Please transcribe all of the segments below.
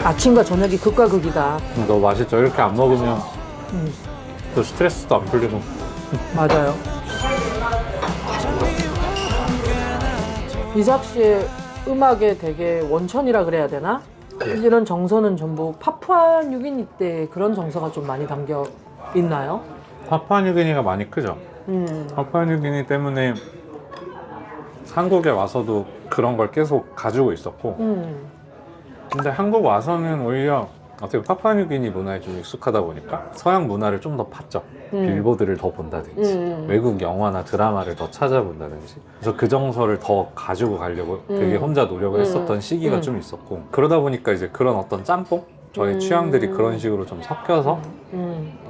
아침과 저녁이 극과 극이다. 너무 맛있죠? 이렇게 안 먹으면 또 스트레스도 안 풀리고. 맞아요. 이삭 씨의 음악에 되게 원천이라 그래야 되나? 이런 정서는 전부 파푸아뉴기니 때 그런 정서가 좀 많이 담겨 있나요? 파푸아뉴기니가 많이 크죠. 파푸아뉴기니 때문에 한국에 와서도 그런 걸 계속 가지고 있었고, 근데 한국 와서는 오히려 어떻게 파푸아뉴기니 문화에 좀 익숙하다 보니까 서양 문화를 좀 더 봤죠. 빌보드를 더 본다든지 외국 영화나 드라마를 더 찾아본다든지, 그래서 그 정서를 더 가지고 가려고 되게 혼자 노력을 했었던 시기가 좀 있었고, 그러다 보니까 이제 그런 어떤 짬뽕? 저의 취향들이 그런 식으로 좀 섞여서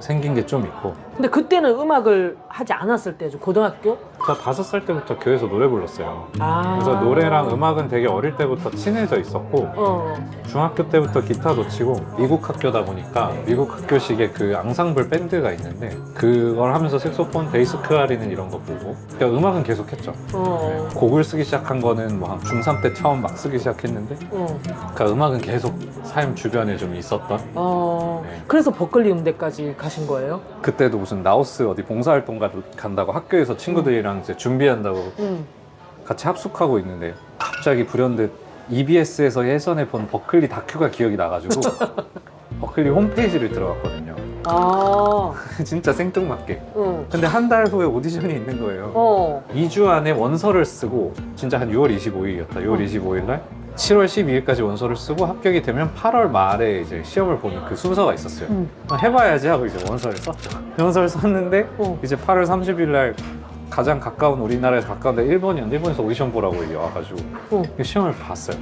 생긴 게 좀 있고. 근데 그때는 음악을 하지 않았을 때죠. 고등학교? 저 5살 때부터 교회에서 노래 불렀어요. 아. 그래서 노래랑 음악은 되게 어릴 때부터 친해져 있었고, 중학교 때부터 기타도 치고, 미국 학교다 보니까 미국 학교식의 그 앙상블 밴드가 있는데 그걸 하면서 색소폰, 베이스 크라리넷 이런 거 보고, 그러니까 음악은 계속 했죠. 네. 곡을 쓰기 시작한 거는 뭐 한 중3 때 처음 막 쓰기 시작했는데, 그러니까 음악은 계속 삶 주변에 좀 있었던. 네. 그래서 버클리 음대까지 가신 거예요? 그때도 무슨 라오스 어디 봉사활동 간다고 학교에서 친구들이랑 이제 준비한다고 같이 합숙하고 있는데, 갑자기 불현듯 EBS에서 예전에 본 버클리 다큐가 기억이 나가지고 버클리 홈페이지를 들어갔거든요. 아. 진짜 생뚱맞게. 근데 한 달 후에 오디션이 있는 거예요. 2주 안에 원서를 쓰고, 진짜 한 6월 25일이었다. 6월 25일 날 7월 12일까지 원서를 쓰고 합격이 되면 8월 말에 이제 시험을 보는 그 순서가 있었어요. 해봐야지 하고 이제 원서를 썼죠. 원서를 썼는데 이제 8월 30일 날 가장 가까운, 우리나라에서 가까운 데 일본이었는데, 일본에서 오디션 보라고 와가지고 시험을 봤어요.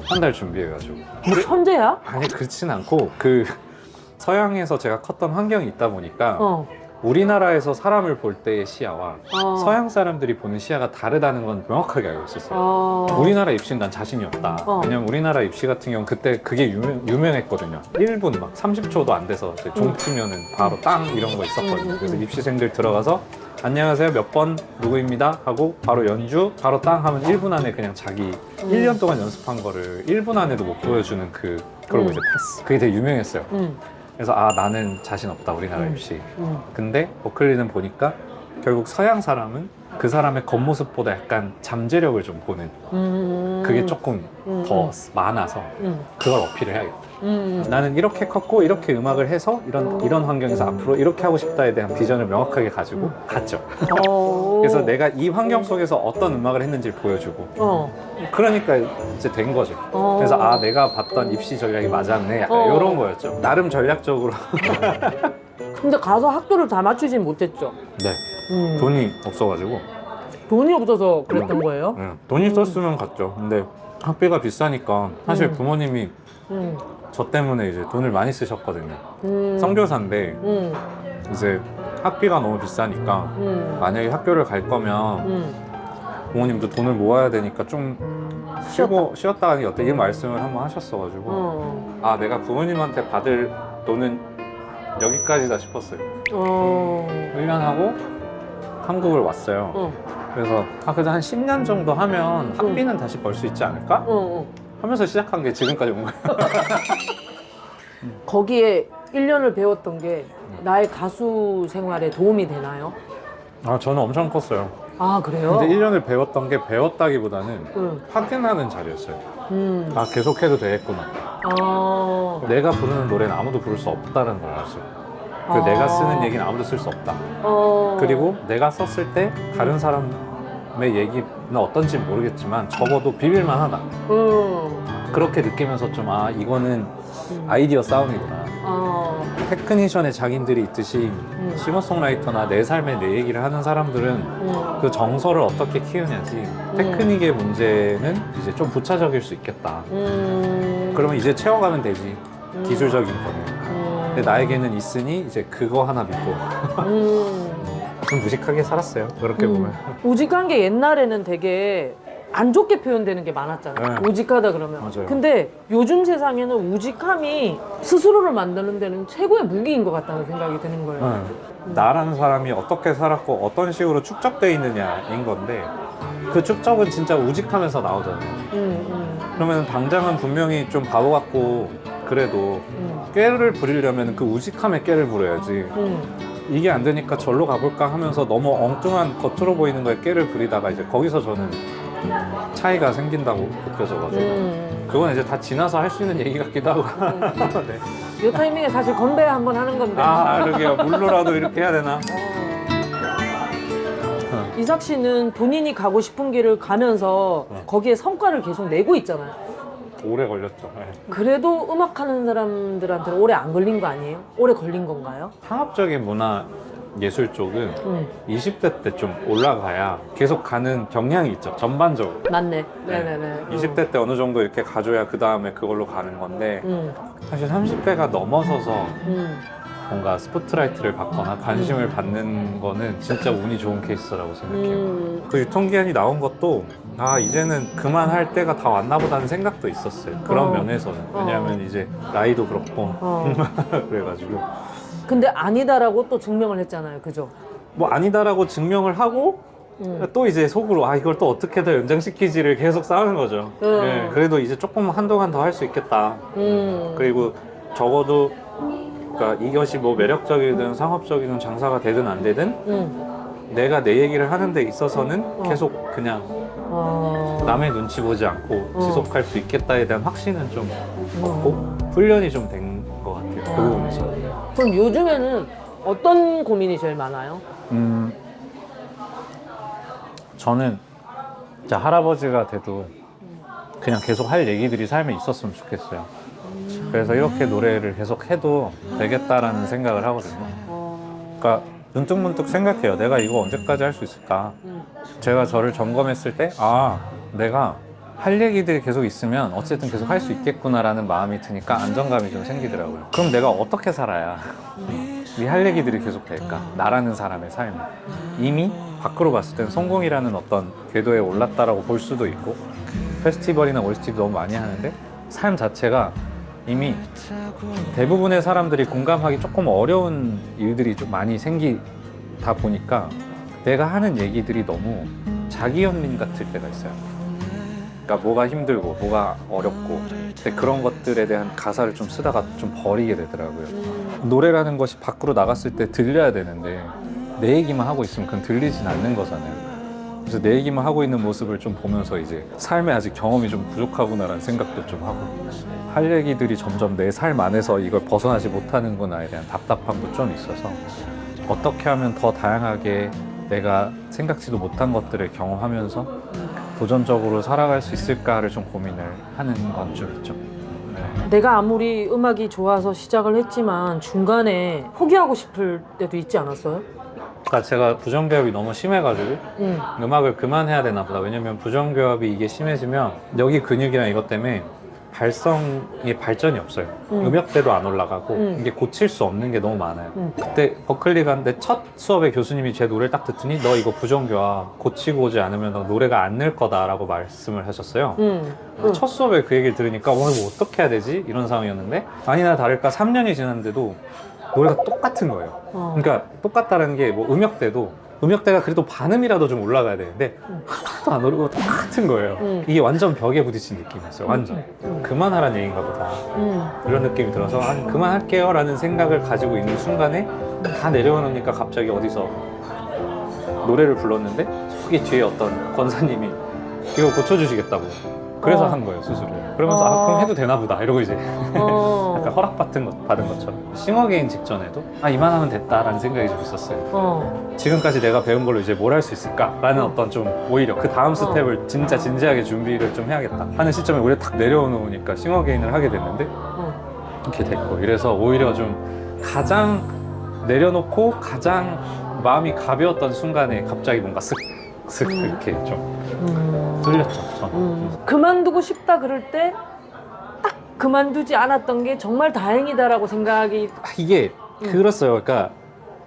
한 달 준비해가지고. 뭐 천재야? 아니, 그렇진 않고, 그 서양에서 제가 컸던 환경이 있다 보니까 우리나라에서 사람을 볼 때의 시야와 서양 사람들이 보는 시야가 다르다는 건 명확하게 알고 있었어요. 우리나라 입시는 난 자신이 없다. 왜냐면 우리나라 입시 같은 경우는 그때 그게 유명했거든요. 1분 막 30초도 안 돼서 이제 종 치면은 바로 땅 이런 거 있었거든요. 그래서 입시생들 들어가서 안녕하세요, 몇 번 누구입니다 하고 바로 연주, 바로 땅 하면 1분 안에 그냥 자기 1년 동안 연습한 거를 1분 안에도 못 보여주는 그러고 이제 패스. 그게 되게 유명했어요. 그래서 나는 자신 없다, 우리나라 입시. 근데 버클리는 보니까 결국 서양 사람은 그 사람의 겉모습보다 약간 잠재력을 좀 보는 그게 조금 더 많아서 그걸 어필을 해야겠다. 나는 이렇게 컸고 이렇게 음악을 해서 이런 환경에서 앞으로 이렇게 하고 싶다에 대한 비전을 명확하게 가지고 갔죠. 그래서 내가 이 환경 속에서 어떤 음악을 했는지를 보여주고, 그러니까 이제 된 거죠. 그래서 내가 봤던 입시 전략이 맞았네, 약간 이런 거였죠. 나름 전략적으로. 근데 가서 학교를 다 맞추진 못했죠. 네. 돈이 없어가지고. 돈이 없어서 그랬던 거예요? 네. 돈이 썼으면 갔죠. 근데 학비가 비싸니까 사실 부모님이 저 때문에 이제 돈을 많이 쓰셨거든요. 선교사인데 이제 학비가 너무 비싸니까 만약에 학교를 갈 거면 부모님도 돈을 모아야 되니까 좀 쉬었다 가는 게 어때? 이 말씀을 한번 하셨어가지고 내가 부모님한테 받을 돈은 여기까지다 싶었어요. 1년 하고 한국을 왔어요. 그래서 그래도 한 10년 정도 하면 학비는 다시 벌 수 있지 않을까? 하면서 시작한 게 지금까지 온 거예요. 거기에 1년을 배웠던 게 나의 가수 생활에 도움이 되나요? 저는 엄청 컸어요. 그래요? 근데 1년을 배웠던 게 배웠다기보다는 확인하는 자리였어요. 계속해도 되겠구나. 내가 부르는 노래는 아무도 부를 수 없다는 걸 알았어요. 그리고 내가 쓰는 얘기는 아무도 쓸 수 없다. 그리고 내가 썼을 때 다른 사람의 얘기는 어떤지 모르겠지만 적어도 비빌만 하다. 그렇게 느끼면서 좀 이거는 아이디어 싸움이구나. 테크니션의 자기들이 있듯이 싱어송라이터나 내 삶의 내 얘기를 하는 사람들은 그 정서를 어떻게 키우냐지, 테크닉의 문제는 이제 좀 부차적일 수 있겠다. 그러면 이제 채워가면 되지, 기술적인 거는. 근데 나에게는 있으니 이제 그거 하나 믿고 좀 무식하게 살았어요, 그렇게 보면. 우직한 게 옛날에는 되게 안 좋게 표현되는 게 많았잖아요. 네. 우직하다 그러면. 맞아요. 근데 요즘 세상에는 우직함이 스스로를 만드는 데는 최고의 무기인 것 같다는 생각이 드는 거예요. 나라는 사람이 어떻게 살았고 어떤 식으로 축적되어 있느냐인 건데, 그 축적은 진짜 우직하면서 나오잖아요. 그러면 당장은 분명히 좀 바보 같고 그래도 꾀를 부리려면 그 우직함에 꾀를 부려야지. 이게 안 되니까 절로 가볼까 하면서 너무 엉뚱한 겉으로 보이는 거에 꾀를 부리다가 이제 거기서 저는 차이가 생긴다고 느껴져가지고 그건 이제 다 지나서 할 수 있는 얘기 같기도 하고. 네. 이 타이밍에 사실 건배 한번 하는 건데. 아, 그러게요. 물로라도 이렇게 해야 되나? 이삭 씨는 본인이 가고 싶은 길을 가면서 거기에 성과를 계속 내고 있잖아요. 오래 걸렸죠. 네. 그래도 음악하는 사람들한테는 오래 안 걸린 거 아니에요? 오래 걸린 건가요? 상업적인 문화 예술 쪽은 20대 때 좀 올라가야 계속 가는 경향이 있죠. 전반적으로. 맞네. 네네네. 20대 때 어느 정도 이렇게 가줘야 그 다음에 그걸로 가는 건데 사실 30대가 넘어서서 뭔가 스포트라이트를 받거나 관심을 받는 거는 진짜 운이 좋은 케이스라고 생각해요. 그 유통기한이 나온 것도 아 이제는 그만할 때가 다 왔나 보다는 생각도 있었어요. 그런 면에서는. 왜냐하면 이제 나이도 그렇고 그래가지고 근데 아니다라고 또 증명을 했잖아요. 그죠? 뭐 아니다라고 증명을 하고 또 이제 속으로 아 이걸 또 어떻게 더 연장시키지를 계속 싸우는 거죠. 네, 그래도 이제 조금 한동안 더 할 수 있겠다. 그리고 적어도 그러니까 이것이 뭐 매력적이든 상업적이든 장사가 되든 안 되든 내가 내 얘기를 하는 데 있어서는 계속 그냥 남의 눈치 보지 않고 지속할 수 있겠다에 대한 확신은 좀 얻고 훈련이 좀 된 것 같아요. 그 부분에서. 그럼 요즘에는 어떤 고민이 제일 많아요? 저는 진짜 할아버지가 돼도 그냥 계속 할 얘기들이 삶에 있었으면 좋겠어요. 그래서 이렇게 노래를 계속 해도 되겠다라는 생각을 하거든요. 그러니까 문득문득 생각해요. 내가 이거 언제까지 할 수 있을까? 제가 저를 점검했을 때 아, 내가 할 얘기들이 계속 있으면 어쨌든 계속 할 수 있겠구나라는 마음이 드니까 안정감이 좀 생기더라고요. 그럼 내가 어떻게 살아야 이 할 얘기들이 계속 될까? 나라는 사람의 삶을. 이미 밖으로 봤을 땐 성공이라는 어떤 궤도에 올랐다라고 볼 수도 있고 페스티벌이나 OST도 너무 많이 하는데 삶 자체가 이미 대부분의 사람들이 공감하기 조금 어려운 일들이 좀 많이 생기다 보니까 내가 하는 얘기들이 너무 자기 연민 같을 때가 있어요. 그러니까 뭐가 힘들고 뭐가 어렵고 근데 그런 것들에 대한 가사를 좀 쓰다가 좀 버리게 되더라고요. 노래라는 것이 밖으로 나갔을 때 들려야 되는데 내 얘기만 하고 있으면 그건 들리진 않는 거잖아요. 그래서 내 얘기만 하고 있는 모습을 좀 보면서 이제 삶에 아직 경험이 좀 부족하구나라는 생각도 좀 하고 할 얘기들이 점점 내 삶 안에서 이걸 벗어나지 못하는구나에 대한 답답함도 좀 있어서 어떻게 하면 더 다양하게 내가 생각지도 못한 것들을 경험하면서 도전적으로 살아갈 수 있을까를 좀 고민을 하는 건 좀 있죠. 내가 아무리 음악이 좋아서 시작을 했지만 중간에 포기하고 싶을 때도 있지 않았어요? 그러니까 제가 부정교합이 너무 심해가지고 음악을 그만해야 되나 보다. 왜냐면 부정교합이 이게 심해지면 여기 근육이랑 이것 때문에 발성의 발전이 없어요. 음역대로 안 올라가고 이게 고칠 수 없는 게 너무 많아요. 그때 버클리 갔는데 첫 수업에 교수님이 제 노래를 딱 듣더니 너 이거 부정교합 고치고 오지 않으면 너 노래가 안 늘 거다라고 말씀을 하셨어요. 첫 수업에 그 얘기를 들으니까 뭐 어떻게 해야 되지? 이런 상황이었는데 아니나 다를까 3년이 지났는데도 노래가 똑같은 거예요. 그러니까 똑같다는 게 뭐 음역대가 그래도 반음이라도 좀 올라가야 되는데 하나도 안 오르고 똑같은 거예요. 이게 완전 벽에 부딪힌 느낌이었어요. 완전 그만하라는 얘기인가 보다 이런 느낌이 들어서 아니 그만할게요 라는 생각을 가지고 있는 순간에 다 내려놓으니까 갑자기 어디서 노래를 불렀는데 저기 뒤에 어떤 권사님이 이거 고쳐주시겠다고 그래서 한 거예요, 수술을. 그러면서 아 그럼 해도 되나 보다 이러고 이제 약간 받은 것처럼 싱어게인 직전에도 아 이만하면 됐다라는 생각이 좀 있었어요. 지금까지 내가 배운 걸로 이제 뭘 할 수 있을까라는 어떤 좀 오히려 그 다음 스텝을 진짜 진지하게 준비를 좀 해야겠다 하는 시점에 오히려 탁 내려놓으니까 싱어게인을 하게 됐는데 이렇게 됐고 이래서 오히려 좀 가장 내려놓고 가장 마음이 가벼웠던 순간에 갑자기 뭔가 슥 이렇게 좀 뚫렸죠 저는. 그만두고 싶다 그럴 때 딱 그만두지 않았던 게 정말 다행이다라고 생각이 이게 그렇어요. 그러니까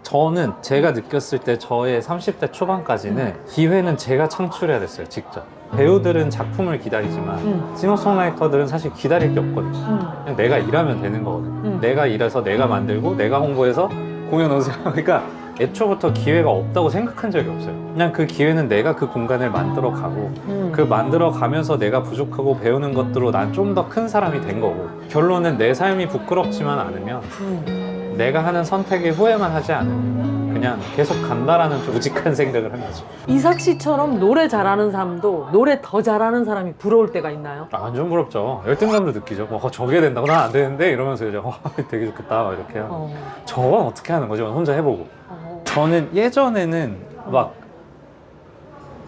저는 제가 느꼈을 때 저의 30대 초반까지는 기회는 제가 창출해야 됐어요. 직접. 배우들은 작품을 기다리지만 싱어송라이터들은 사실 기다릴 게 없거든요. 그냥 내가 일하면 되는 거거든요. 내가 일해서 내가 만들고 내가 홍보해서 공연 오세요. 그러니까 애초부터 기회가 없다고 생각한 적이 없어요. 그냥 그 기회는 내가 그 공간을 만들어 가고 그 만들어 가면서 내가 부족하고 배우는 것들로 난 좀 더 큰 사람이 된 거고, 결론은 내 삶이 부끄럽지만 않으면 내가 하는 선택에 후회만 하지 않으면 그냥 계속 간다라는 좀 우직한 생각을 한 거죠. 이삭 씨처럼 노래 잘하는 사람도 노래 더 잘하는 사람이 부러울 때가 있나요? 완전 부럽죠. 열등감도 느끼죠. 저게 된다고 난 안 되는데 이러면서 이제 되게 좋겠다 막 이렇게 하고 저건 어떻게 하는 거지? 혼자 해보고. 저는 예전에는 막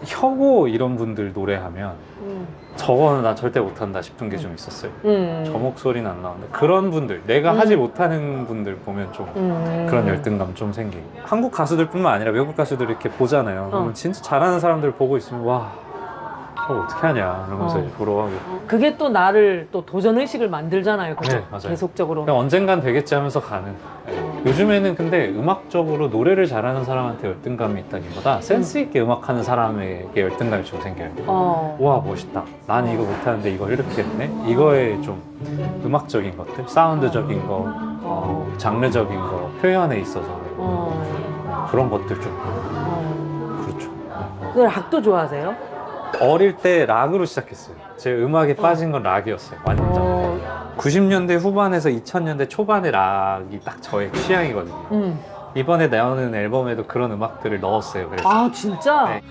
혁오 이런 분들 노래하면 저거는 나 절대 못한다 싶은 게 좀 있었어요. 저 목소리는 안 나오는데 그런 분들, 내가 하지 못하는 분들 보면 좀 그런 열등감 좀 생기고. 한국 가수들뿐만 아니라 외국 가수들 이렇게 보잖아요. 그러면 진짜 잘하는 사람들 보고 있으면 와, 저거 어떻게 하냐 이러면서 이제 부러워하고. 그게 또 나를 또 도전의식을 만들잖아요. 그죠? 네, 맞아요. 계속적으로. 그냥 언젠간 되겠지 하면서 가는. 요즘에는 근데 음악적으로 노래를 잘하는 사람한테 열등감이 있다기보다 센스 있게 음악하는 사람에게 열등감이 좀 생겨요. 와, 멋있다. 난 이거 못하는데 이걸 이렇게 했네. 이거에 좀 음악적인 것들, 사운드적인 거, 장르적인 거, 표현에 있어서 그런 것들 좀 그렇죠. 노래 락도 좋아하세요? 어릴 때 락으로 시작했어요. 제 음악에 빠진 건 락이었어요. 완전. 90년대 후반에서 2000년대 초반의 락이 딱 저의 취향이거든요. 이번에 나오는 앨범에도 그런 음악들을 넣었어요. 그래서. 아, 진짜? 네.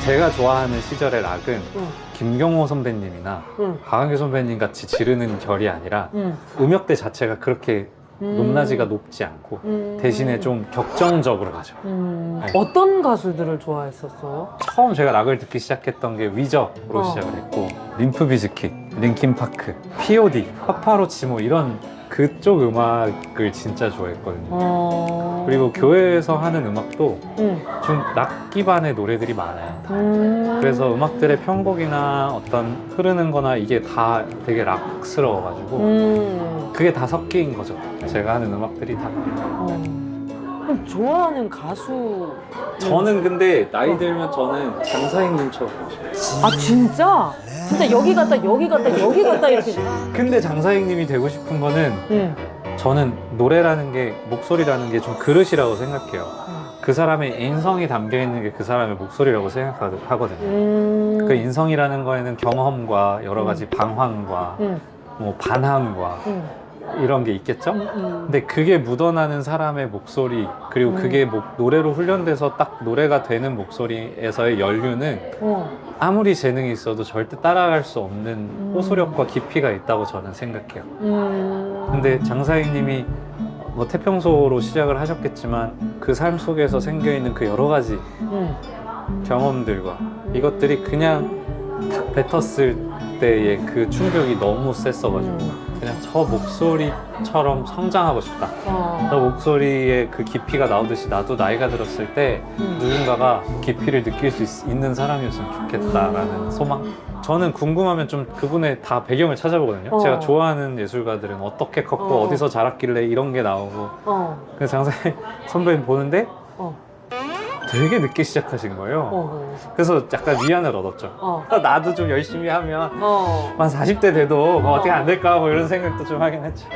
제가 좋아하는 시절의 락은 김경호 선배님이나 박완규 선배님 같이 지르는 결이 아니라 음역대 자체가 그렇게 높낮이가 높지 않고 대신에 좀 격정적으로 가죠. 네. 어떤 가수들을 좋아했었어요? 처음 제가 락을 듣기 시작했던 게 위저로 시작을 했고, 림프 비즈킷, 링킨 파크, P.O.D, 파파로치 뭐 이런 그쪽 음악을 진짜 좋아했거든요. 그리고 교회에서 하는 음악도 좀 락 기반의 노래들이 많아요. 그래서 음악들의 편곡이나 어떤 흐르는 거나 이게 다 되게 락스러워가지고 그게 다 섞인 거죠. 제가 하는 음악들이 다. 그럼 좋아하는 가수? 저는 근데 나이 들면 저는 장사익님처럼 보고 싶어요. 아, 진짜? 진짜 여기 갔다 여기 갔다 여기 갔다 이렇게. 근데 장사익님이 되고 싶은 거는 저는 노래라는 게, 목소리라는 게 좀 그릇이라고 생각해요. 그 사람의 인성이 담겨 있는 게 그 사람의 목소리라고 생각하거든요. 그 인성이라는 거에는 경험과 여러 가지 방황과 뭐 반항과 이런 게 있겠죠? 근데 그게 묻어나는 사람의 목소리, 그리고 그게 노래로 훈련돼서 딱 노래가 되는 목소리에서의 연륜은 아무리 재능이 있어도 절대 따라갈 수 없는 호소력과 깊이가 있다고 저는 생각해요. 근데 장사익님이 뭐 태평소로 시작을 하셨겠지만 그 삶 속에서 생겨있는 그 여러 가지 경험들과 이것들이 그냥 딱 뱉었을 때의 그 충격이 너무 셌어가지고 그냥 저 목소리처럼 성장하고 싶다. 저 목소리의 그 깊이가 나오듯이 나도 나이가 들었을 때 누군가가 깊이를 느낄 수 있는 사람이었으면 좋겠다라는 소망? 저는 궁금하면 좀 그분의 다 배경을 찾아보거든요. 제가 좋아하는 예술가들은 어떻게 컸고 어디서 자랐길래 이런 게 나오고 그래서 장사님 선배님 보는데 되게 늦게 시작하신 거예요. 그래서 약간 위안을 얻었죠. 나도 좀 열심히 하면 한 40대 돼도 어떻게 안 될까 뭐 이런 생각도 좀 하긴 했죠.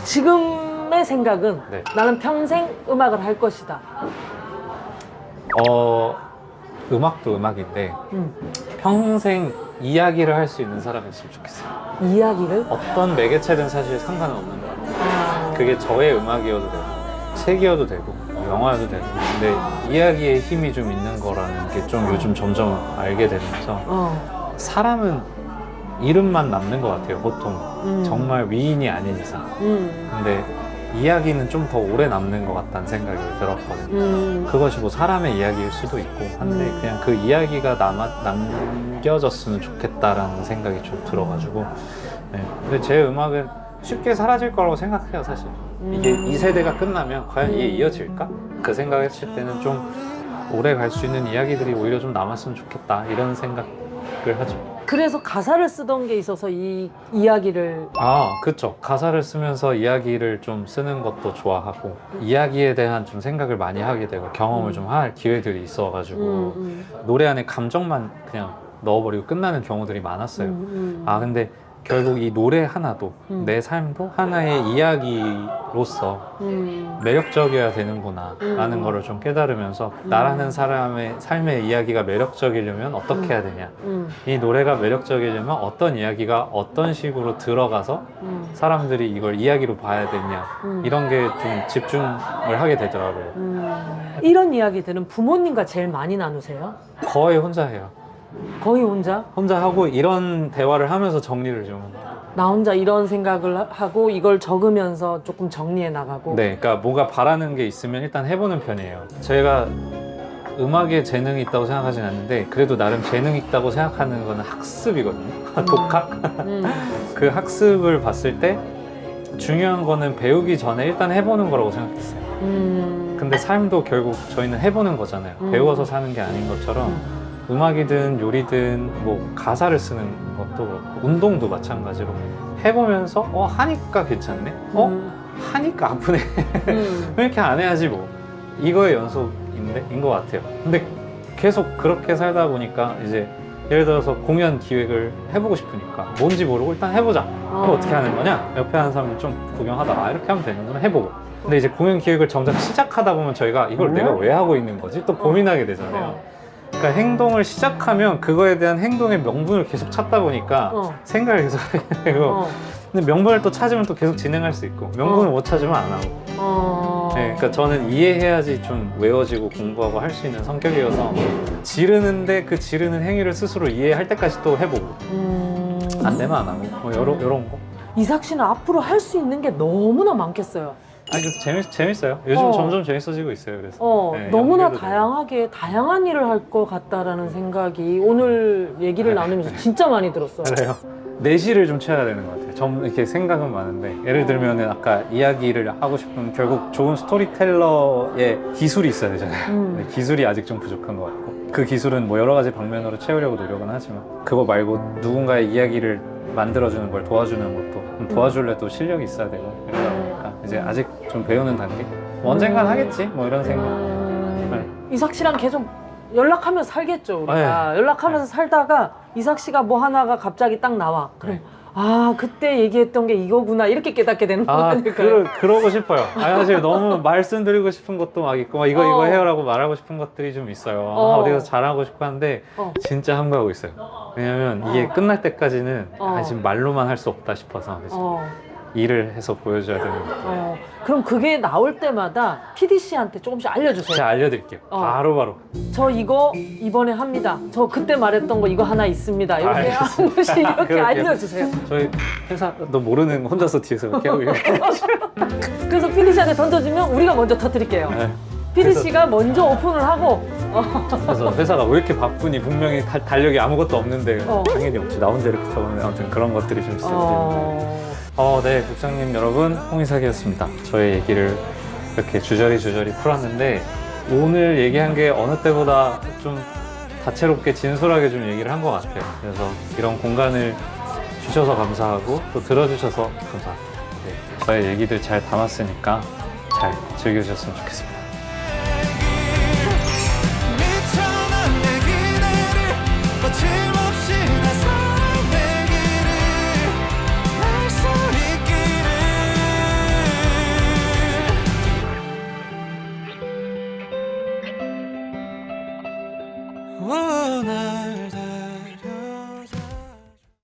지금의 생각은 네. 나는 평생 음악을 할 것이다. 음악도 음악인데 평생 이야기를 할 수 있는 사람이었으면 좋겠어요. 이야기를? 어떤 매개체든 사실 상관은 없는 것 같아요. 그게 저의 음악이어도 되고 책이어도 되고 영화여도 되고, 근데 이야기의 힘이 좀 있는 거라는 게 좀 요즘 점점 알게 되면서 사람은 이름만 남는 것 같아요, 보통. 정말 위인이 아닌 이상. 근데 이야기는 좀 더 오래 남는 것 같다는 생각이 들었거든요. 그것이 뭐 사람의 이야기일 수도 있고 한데 그냥 그 이야기가 남겨졌으면 좋겠다라는 생각이 좀 들어가지고 네. 근데 제 음악은 쉽게 사라질 거라고 생각해요 사실. 이게 이 세대가 끝나면 과연 이게 이어질까? 그 생각했을 때는 좀 오래 갈 수 있는 이야기들이 오히려 좀 남았으면 좋겠다 이런 생각을 하죠. 그래서 가사를 쓰던 게 있어서 이 이야기를 그쵸. 가사를 쓰면서 이야기를 좀 쓰는 것도 좋아하고 이야기에 대한 좀 생각을 많이 하게 되고 경험을 좀 할 기회들이 있어가지고 노래 안에 감정만 그냥 넣어버리고 끝나는 경우들이 많았어요. 근데 결국 이 노래 하나도 내 삶도 하나의 이야기로서 매력적이어야 되는구나 라는 거를 좀 깨달으면서 나라는 사람의 삶의 이야기가 매력적이려면 어떻게 해야 되냐, 이 노래가 매력적이려면 어떤 이야기가 어떤 식으로 들어가서 사람들이 이걸 이야기로 봐야 되냐, 이런 게 좀 집중을 하게 되더라고요. 이런 이야기들은 부모님과 제일 많이 나누세요? 거의 혼자 해요. 거의 혼자 하고 이런 대화를 하면서 정리를 좀. 나 혼자 이런 생각을 하고 이걸 적으면서 조금 정리해 나가고. 네, 그러니까 뭔가 바라는 게 있으면 일단 해보는 편이에요. 제가 음악에 재능이 있다고 생각하진 않는데 그래도 나름 재능 있다고 생각하는 거는 학습이거든요. 독학? 그 학습을 봤을 때 중요한 거는 배우기 전에 일단 해보는 거라고 생각했어요. 근데 삶도 결국 저희는 해보는 거잖아요. 배워서 사는 게 아닌 것처럼 음악이든 요리든 뭐 가사를 쓰는 것도 그렇고 운동도 마찬가지로 해보면서 하니까 괜찮네? 하니까 아프네? 왜 이렇게 안 해야지 뭐. 이거의 연속인 것 같아요. 근데 계속 그렇게 살다 보니까 이제 예를 들어서 공연 기획을 해보고 싶으니까 뭔지 모르고 일단 해보자. 그럼 어떻게 하는 거냐? 옆에 하는 사람들 좀 구경하다가 이렇게 하면 되는구나 해보고. 근데 이제 공연 기획을 정작 시작하다 보면 저희가 이걸 내가 왜 하고 있는 거지? 또 고민하게 되잖아요. 그러니까 행동을 시작하면 그거에 대한 행동의 명분을 계속 찾다 보니까 생각을 계속 하게 되고 근데 명분을 또 찾으면 또 계속 진행할 수 있고 명분을 못 찾으면 안 하고 네, 그러니까 저는 이해해야지 좀 외워지고 공부하고 할 수 있는 성격이어서 지르는데 그 지르는 행위를 스스로 이해할 때까지 또 해보고 안 되면 안 하고 뭐 요런 거. 이삭 씨는 앞으로 할 수 있는 게 너무나 많겠어요. 그래서 재밌어요. 요즘 점점 재밌어지고 있어요. 그래서 네, 너무나 다양한 일을 할 것 같다라는 생각이 오늘 얘기를 나누면서 진짜 많이 들었어요. 그래요? 내실을 좀 채워야 되는 것 같아요. 좀 이렇게 생각은 많은데 예를 들면은 아까 이야기를 하고 싶으면 결국 좋은 스토리텔러의 기술이 있어야 되잖아요. 근데 기술이 아직 좀 부족한 것 같고 그 기술은 뭐 여러 가지 방면으로 채우려고 노력은 하지만 그거 말고 누군가의 이야기를 만들어주는 걸 도와주는 것도 도와줄래도 실력이 있어야 되고 이러다 보니까 이제 아직 좀 배우는 단계? 언젠간 하겠지? 뭐 이런 생각. 네. 이삭 씨랑 계속 연락하면서 살겠죠, 우리가. 연락하면서 살다가 이삭 씨가 뭐 하나가 갑자기 딱 나와. 그럼 그때 얘기했던 게 이거구나 이렇게 깨닫게 되는 거 아닐까요? 그러고 싶어요. 사실 너무 말씀드리고 싶은 것도 막 있고 막 이거 해요라고 말하고 싶은 것들이 좀 있어요. 어디 가서 잘하고 싶어 하는데 진짜 함구하고 있어요. 왜냐면 이게 끝날 때까지는 지금 말로만 할 수 없다 싶어서 일을 해서 보여줘야 되는 거예요. 그럼 그게 나올 때마다 PD 씨한테 조금씩 알려주세요. 제가 알려드릴게요. 바로. 저 이거 이번에 합니다. 저 그때 말했던 거 이거 하나 있습니다. 이렇게 한 번씩 이렇게 알려주세요. 저희 회사도 모르는 혼자서 뒤에서 이렇게 하고 그래서 PD 씨한테 던져주면 우리가 먼저 터뜨릴게요. PD 씨가 먼저 오픈을 하고 그래서 회사가 왜 이렇게 바쁘니 분명히 달력이 아무것도 없는데 당연히 없지 나 혼자 이렇게 적으면 아무튼 그런 것들이 좀 있어요. 네, 국장님 여러분, 홍이삭이었습니다. 저의 얘기를 이렇게 주저리 풀었는데 오늘 얘기한 게 어느 때보다 좀 다채롭게 진솔하게 좀 얘기를 한 것 같아요. 그래서 이런 공간을 주셔서 감사하고 또 들어주셔서 감사합니다. 네, 저의 얘기들 잘 담았으니까 잘 즐겨주셨으면 좋겠습니다. 날